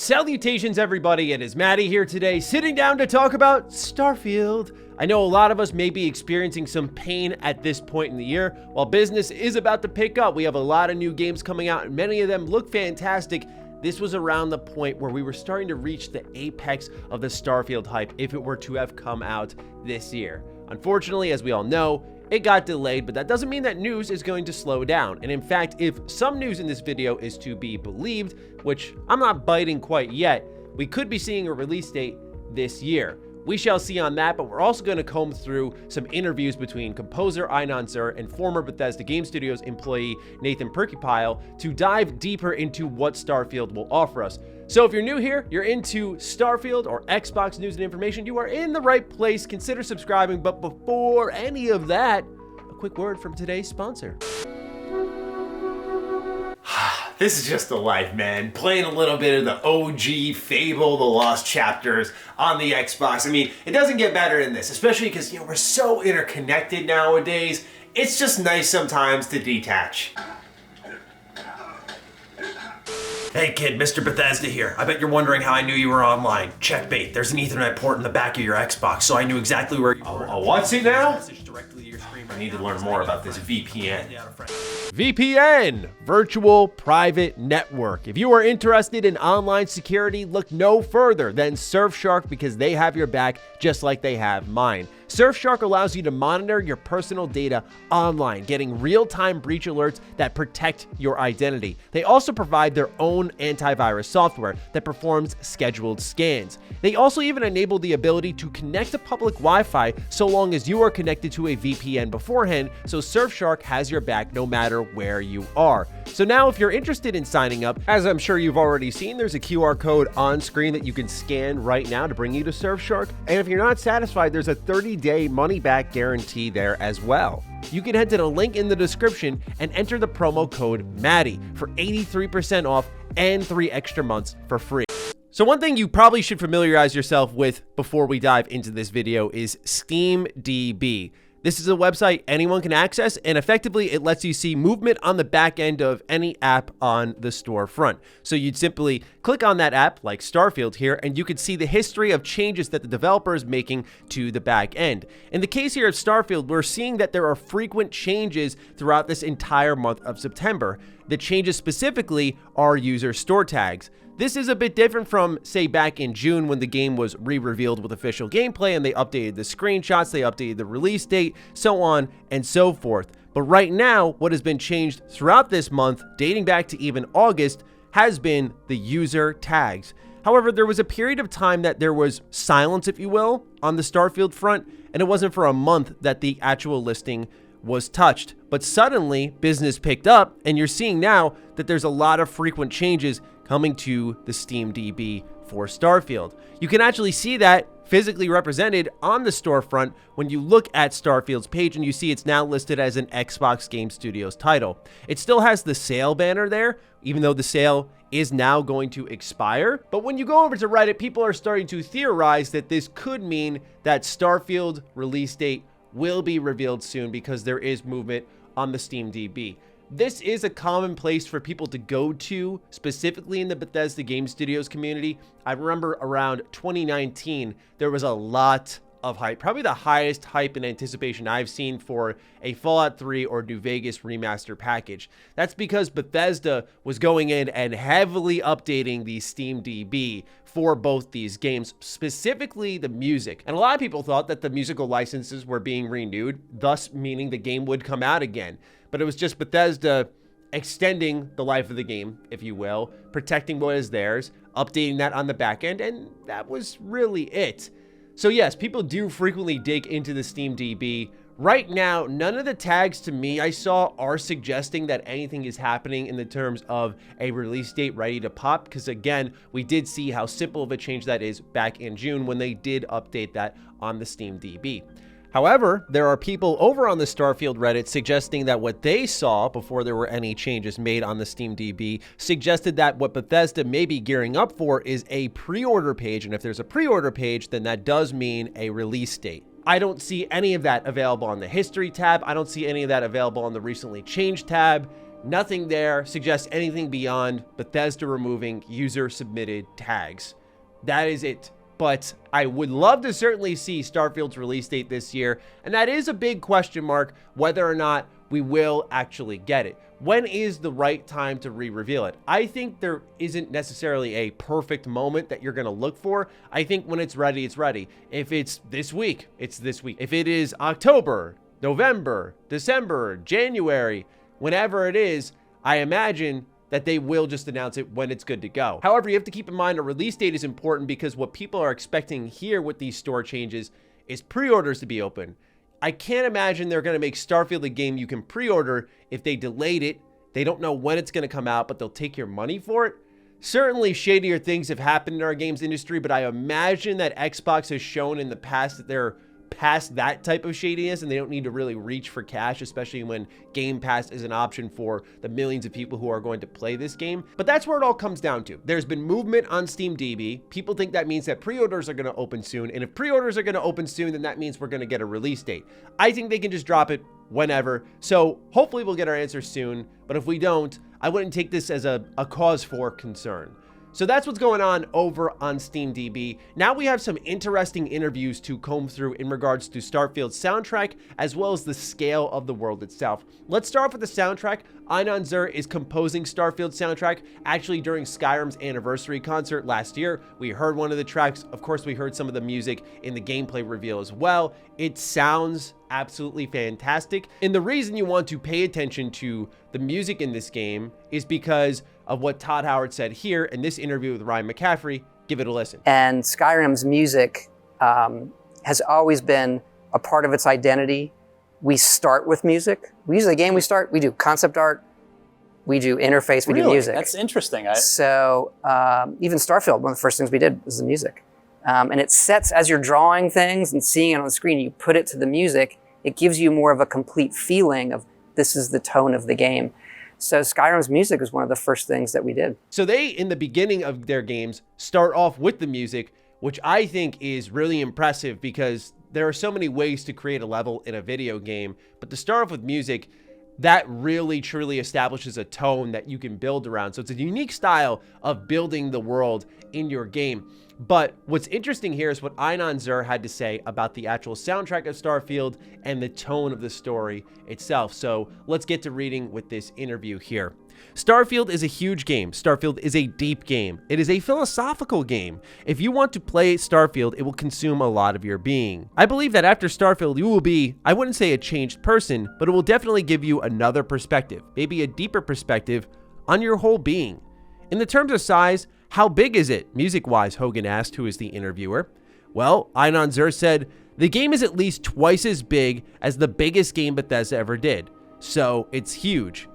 Salutations everybody, it is Matty here today, sitting down to talk about Starfield. I know a lot of us may be experiencing some pain at this point in the year. While business is about to pick up, we have a lot of new games coming out and many of them look fantastic. This was around the point where we were starting to reach the apex of the Starfield hype if it were to have come out this year. Unfortunately, as we all know, it got delayed, but that doesn't mean that news is going to slow down. And in fact, if some news in this video is to be believed, which I'm not biting quite yet, we could be seeing a release date this year. We shall see on that, but we're also going to comb through some interviews between composer Inon Zur and former Bethesda Game Studios employee Nathan Perkypile to dive deeper into what Starfield will offer us. So if you're new here, you're into Starfield or Xbox news and information, you are in the right place. Consider subscribing, but before any of that, a quick word from today's sponsor. This is just the life, man. Playing a little bit of the OG Fable, the Lost Chapters on the Xbox. I mean, it doesn't get better than this, especially because, we're so interconnected nowadays. It's just nice sometimes to detach. Hey kid, Mr. Bethesda here. I bet you're wondering how I knew you were online. Checkmate, there's an Ethernet port in the back of your Xbox, so I knew exactly where you were. What's it now? I need to learn more about this VPN. VPN, Virtual Private Network. If you are interested in online security, look no further than Surfshark because they have your back just like they have mine. Surfshark allows you to monitor your personal data online, getting real-time breach alerts that protect your identity. They also provide their own antivirus software that performs scheduled scans. They also even enable the ability to connect to public Wi-Fi so long as you are connected to a VPN beforehand, so Surfshark has your back no matter where you are. So now if you're interested in signing up, as I'm sure you've already seen, there's a QR code on screen that you can scan right now to bring you to Surfshark. And if you're not satisfied, there's a 30-day money-back guarantee there as well. You can head to the link in the description and enter the promo code MATTY for 83% off and 3 extra months for free. So one thing you probably should familiarize yourself with before we dive into this video is SteamDB. This is a website anyone can access, and effectively it lets you see movement on the back end of any app on the storefront. So you'd simply click on that app, like Starfield here, and you could see the history of changes that the developer is making to the back end. In the case here of Starfield, we're seeing that there are frequent changes throughout this entire month of September. The changes specifically are user store tags. This is a bit different from, say, back in June when the game was re-revealed with official gameplay and they updated the screenshots, they updated the release date, so on and so forth. But right now, what has been changed throughout this month, dating back to even August, has been the user tags. However, there was a period of time that there was silence, if you will, on the Starfield front, and it wasn't for a month that the actual listing was touched. But suddenly, business picked up, and you're seeing now that there's a lot of frequent changes coming to the SteamDB for Starfield. You can actually see that physically represented on the storefront when you look at Starfield's page and you see it's now listed as an Xbox Game Studios title. It still has the sale banner there, even though the sale is now going to expire. But when you go over to Reddit, people are starting to theorize that this could mean that Starfield release date will be revealed soon because there is movement on the SteamDB. This is a common place for people to go to, specifically in the Bethesda Game Studios community. I remember around 2019, there was a lot of hype, probably the highest hype and anticipation I've seen for a Fallout 3 or New Vegas remaster package. That's because Bethesda was going in and heavily updating the SteamDB for both these games, specifically the music. And a lot of people thought that the musical licenses were being renewed, thus meaning the game would come out again. But it was just Bethesda extending the life of the game, if you will, protecting what is theirs, updating that on the back end, and that was really it. So yes, people do frequently dig into the SteamDB. Right now, none of the tags to me I saw are suggesting that anything is happening in the terms of a release date ready to pop, because again, we did see how simple of a change that is back in June when they did update that on the SteamDB. However, there are people over on the Starfield Reddit suggesting that what they saw before there were any changes made on the SteamDB suggested that what Bethesda may be gearing up for is a pre-order page, and if there's a pre-order page, then that does mean a release date. I don't see any of that available on the history tab. I don't see any of that available on the recently changed tab. Nothing there suggests anything beyond Bethesda removing user-submitted tags. That is it. But I would love to certainly see Starfield's release date this year, and that is a big question mark whether or not we will actually get it. When is the right time to re-reveal it? I think there isn't necessarily a perfect moment that you're going to look for. I think when it's ready, it's ready. If it's this week, it's this week. If it is October, November, December, January, whenever it is, I imagine that they will just announce it when it's good to go. However, you have to keep in mind a release date is important because what people are expecting here with these store changes is pre-orders to be open. I can't imagine they're going to make Starfield a game you can pre-order if they delayed it. They don't know when it's going to come out, but they'll take your money for it. Certainly shadier things have happened in our games industry, but I imagine that Xbox has shown in the past that they're past that type of shadiness and they don't need to really reach for cash, especially when Game Pass is an option for the millions of people who are going to play this game. But that's where it all comes down to. There's been movement on SteamDB. People think that means that pre-orders are going to open soon, and if pre-orders are going to open soon, then that means we're going to get a release date. I think they can just drop it whenever, so hopefully we'll get our answer soon, but if we don't, I wouldn't take this as a cause for concern. So that's what's going on over on SteamDB. Now we have some interesting interviews to comb through in regards to Starfield's soundtrack, as well as the scale of the world itself. Let's start off with the soundtrack. Inon Zur is composing Starfield's soundtrack. Actually, during Skyrim's anniversary concert last year, we heard one of the tracks. Of course, we heard some of the music in the gameplay reveal as well. It sounds absolutely fantastic. And the reason you want to pay attention to the music in this game is because of what Todd Howard said here in this interview with Ryan McCaffrey. Give it a listen. And Skyrim's music has always been a part of its identity. We start with music. We usually the game we do concept art, we do interface, we do music. That's interesting. So even Starfield, one of the first things we did was the music. And it sets, as you're drawing things and seeing it on the screen, you put it to the music, it gives you more of a complete feeling of this is the tone of the game. So Skyrim's music was one of the first things that we did. So they, in the beginning of their games, start off with the music, which I think is really impressive because there are so many ways to create a level in a video game, but to start off with music, that really truly establishes a tone that you can build around. So it's a unique style of building the world in your game. But what's interesting here is what Inon Zur had to say about the actual soundtrack of Starfield and the tone of the story itself. So let's get to reading with this interview here. Starfield is a huge game. Starfield is a deep game. It is a philosophical game. If you want to play Starfield, it will consume a lot of your being. I believe that after Starfield, you will be, I wouldn't say a changed person, but it will definitely give you another perspective, maybe a deeper perspective on your whole being. In the terms of size, how big is it? Music-wise, Hogan asked, who is the interviewer. Well, Inon Zur said, the game is at least twice as big as the biggest game Bethesda ever did. So it's huge.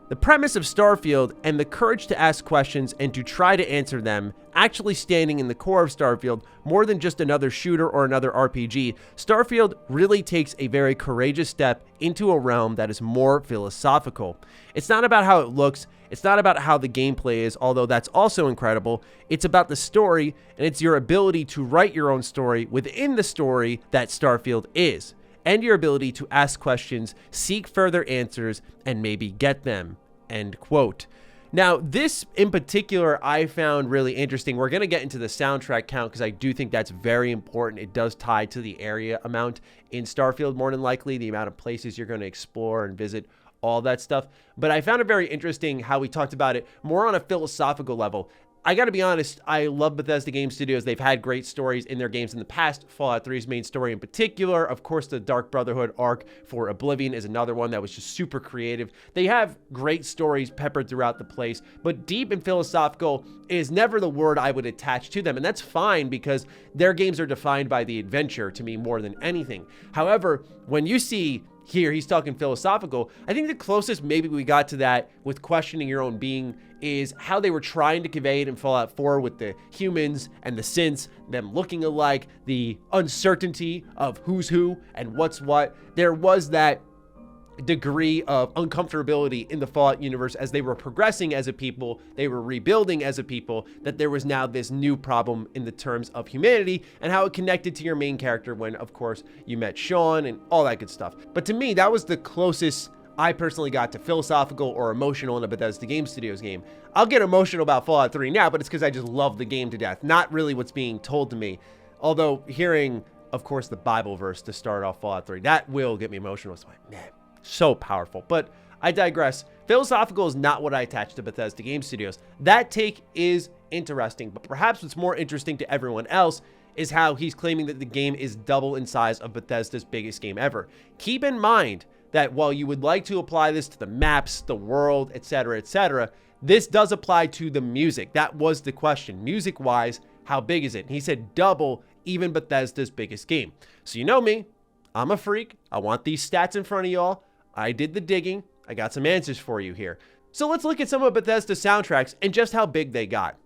The premise of Starfield and the courage to ask questions and to try to answer them, actually standing in the core of Starfield, more than just another shooter or another RPG, Starfield really takes a very courageous step into a realm that is more philosophical. It's not about how it looks, it's not about how the gameplay is, although that's also incredible. It's about the story, and it's your ability to write your own story within the story that Starfield is, and your ability to ask questions, seek further answers, and maybe get them. End quote. Now, this in particular, I found really interesting. We're going to get into the soundtrack count because I do think that's very important. It does tie to the area amount in Starfield, more than likely, the amount of places you're going to explore and visit, all that stuff. But I found it very interesting how we talked about it more on a philosophical level. I got to be honest, I love Bethesda Game Studios. They've had great stories in their games in the past. Fallout 3's main story in particular. Of course, the Dark Brotherhood arc for Oblivion is another one that was just super creative. They have great stories peppered throughout the place, but deep and philosophical is never the word I would attach to them. And that's fine because their games are defined by the adventure to me more than anything. However, when you see here, he's talking philosophical. I think the closest maybe we got to that with questioning your own being is how they were trying to convey it in Fallout 4 with the humans and the synths, them looking alike, the uncertainty of who's who and what's what. There was that degree of uncomfortability in the Fallout universe as they were progressing as a people, they were rebuilding as a people, that there was now this new problem in the terms of humanity and how it connected to your main character when, of course, you met Sean and all that good stuff. But to me, that was the closest I personally got to philosophical or emotional in a Bethesda Game Studios game. I'll get emotional about Fallout 3 now, but it's because I just love the game to death, not really what's being told to me. Although hearing, of course, the Bible verse to start off Fallout 3, that will get me emotional. It's like, man, so powerful. But I digress. Philosophical is not what I attach to Bethesda Game Studios. That take is interesting, but perhaps what's more interesting to everyone else is how he's claiming that the game is double in size of Bethesda's biggest game ever. Keep in mind that while you would like to apply this to the maps, the world, etc., this does apply to the music. That was the question. Music-wise, how big is it? And he said double even Bethesda's biggest game. So you know me, I'm a freak. I want these stats in front of y'all. I did the digging. I got some answers for you here. So let's look at some of Bethesda's soundtracks and just how big they got.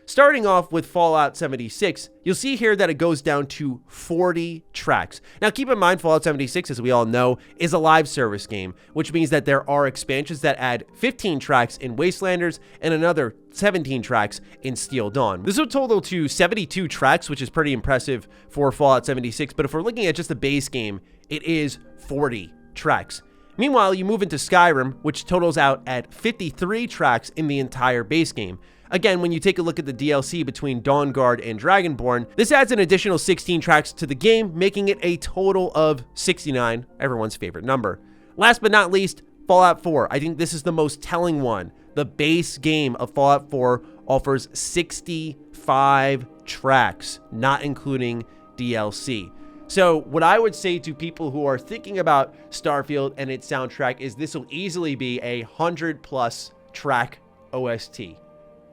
Starting off with Fallout 76, you'll see here that it goes down to 40 tracks. Now keep in mind, Fallout 76, as we all know, is a live service game, which means that there are expansions that add 15 tracks in Wastelanders and another 17 tracks in Steel Dawn. This will total to 72 tracks, which is pretty impressive for Fallout 76, but if we're looking at just the base game, it is 40 tracks. Meanwhile, you move into Skyrim, which totals out at 53 tracks in the entire base game. Again, when you take a look at the DLC between Dawnguard and Dragonborn, this adds an additional 16 tracks to the game, making it a total of 69, everyone's favorite number. Last but not least, Fallout 4. I think this is the most telling one. The base game of Fallout 4 offers 65 tracks, not including DLC. So what I would say to people who are thinking about Starfield and its soundtrack is this will easily be a 100+ track OST.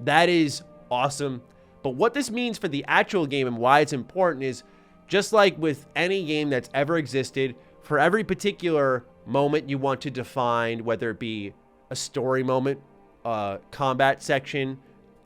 That is awesome. But what this means for the actual game and why it's important is, just like with any game that's ever existed, for every particular moment you want to define, whether it be a story moment, a combat section,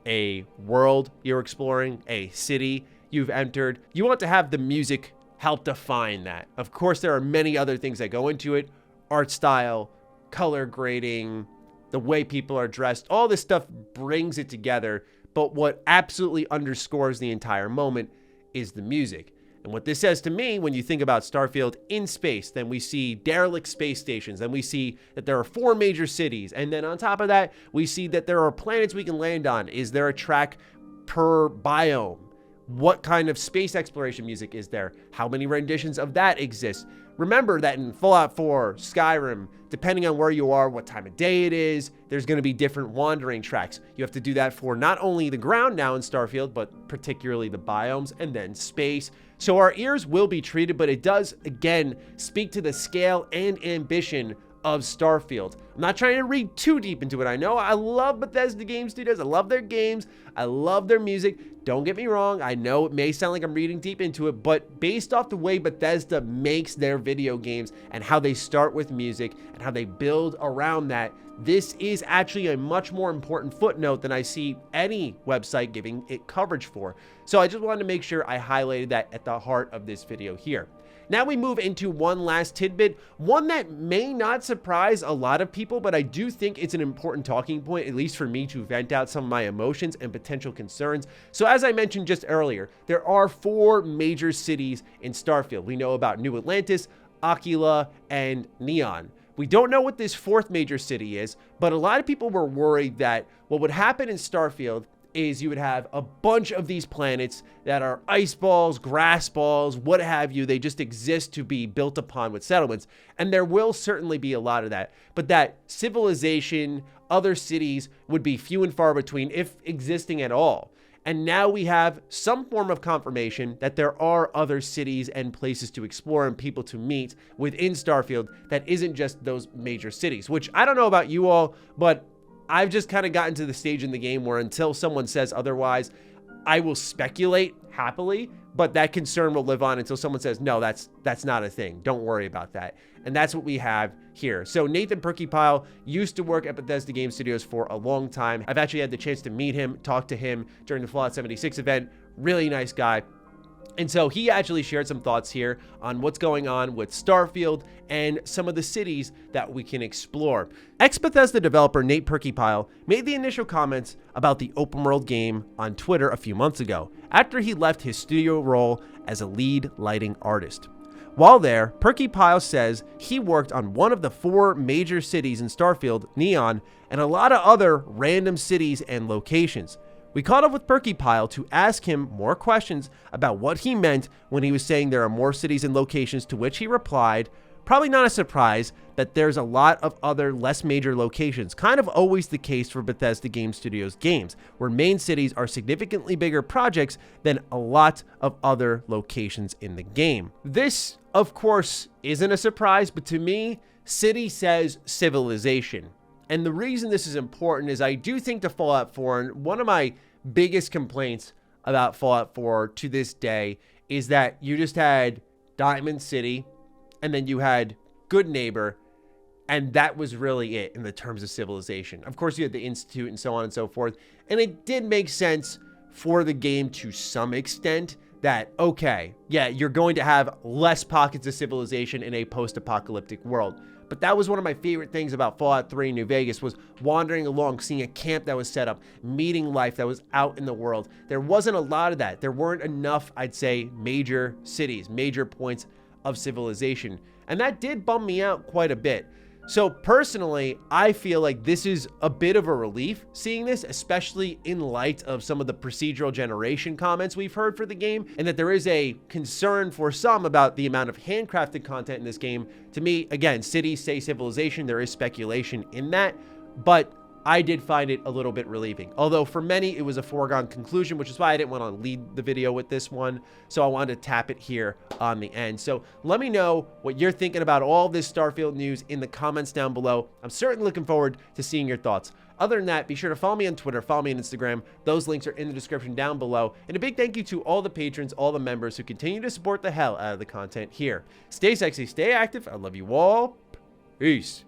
a world you're exploring, a city you've entered, you want to have the music help define that. Of course, there are many other things that go into it: art style, color grading, the way people are dressed, all this stuff brings it together. But what absolutely underscores the entire moment is the music. And what this says to me, when you think about Starfield in space, then we see derelict space stations, then we see that there are 4 major cities, and then on top of that, we see that there are planets we can land on. Is there a track per biome? What kind of space exploration music is there? How many renditions of that exist? Remember that in Fallout 4, Skyrim, depending on where you are, what time of day it is, there's going to be different wandering tracks. You have to do that for not only the ground now in Starfield, but particularly the biomes and then space. So our ears will be treated, but it does, again, speak to the scale and ambition of Starfield. I'm not trying to read too deep into it. I know I love Bethesda Game Studios. I love their games. I love their music. Don't get me wrong. I know it may sound like I'm reading deep into it, but based off the way Bethesda makes their video games and how they start with music and how they build around that, this is actually a much more important footnote than I see any website giving it coverage for. So I just wanted to make sure I highlighted that at the heart of this video here. Now we move into one last tidbit, one that may not surprise a lot of people, but I do think it's an important talking point, at least for me, to vent out some of my emotions and potential concerns. So as I mentioned just earlier, there are 4 major cities in Starfield. We know about New Atlantis, Aquila, and Neon. We don't know what this 4th major city is, but a lot of people were worried that what would happen in Starfield is you would have a bunch of these planets that are ice balls, grass balls, what have you. They just exist to be built upon with settlements. And there will certainly be a lot of that. But that civilization, other cities would be few and far between, if existing at all. And now we have some form of confirmation that there are other cities and places to explore and people to meet within Starfield that isn't just those major cities, which I don't know about you all, but I've just kind of gotten to the stage in the game where until someone says otherwise, I will speculate happily, but that concern will live on until someone says, no, that's not a thing. Don't worry about that. And that's what we have here. So Nathan Perkypile used to work at Bethesda Game Studios for a long time. I've actually had the chance to meet him, talk to him during the Fallout 76 event. Really nice guy. And so he actually shared some thoughts here on what's going on with Starfield and some of the cities that we can explore. Ex-Bethesda developer Nate Perkypile made the initial comments about the open world game on Twitter a few months ago, after he left his studio role as a lead lighting artist. While there, Perky Pile says he worked on one of the 4 major cities in Starfield, Neon, and a lot of other random cities and locations. We caught up with Perky Pile to ask him more questions about what he meant when he was saying there are more cities and locations, to which he replied, probably not a surprise, that there's a lot of other less major locations, kind of always the case for Bethesda Game Studios games, where main cities are significantly bigger projects than a lot of other locations in the game. This, of course, isn't a surprise, but to me, city says civilization. And the reason this is important is I do think to Fallout 4, and one of my biggest complaints about Fallout 4 to this day is that you just had Diamond City, and then you had Good Neighbor, and that was really it in the terms of civilization. Of course, you had the Institute and so on and so forth, and it did make sense for the game to some extent that, okay, yeah, you're going to have less pockets of civilization in a post-apocalyptic world. But that was one of my favorite things about Fallout 3 New Vegas, was wandering along, seeing a camp that was set up, meeting life that was out in the world. There wasn't a lot of that. There weren't enough, I'd say, major cities, major points of civilization. And that did bum me out quite a bit. So personally, I feel like this is a bit of a relief seeing this, especially in light of some of the procedural generation comments we've heard for the game, and that there is a concern for some about the amount of handcrafted content in this game. To me, again, cities say civilization, there is speculation in that, but I did find it a little bit relieving. Although for many, it was a foregone conclusion, which is why I didn't want to lead the video with this one. So I wanted to tap it here on the end. So let me know what you're thinking about all this Starfield news in the comments down below. I'm certainly looking forward to seeing your thoughts. Other than that, be sure to follow me on Twitter, follow me on Instagram. Those links are in the description down below. And a big thank you to all the patrons, all the members who continue to support the hell out of the content here. Stay sexy, stay active. I love you all. Peace.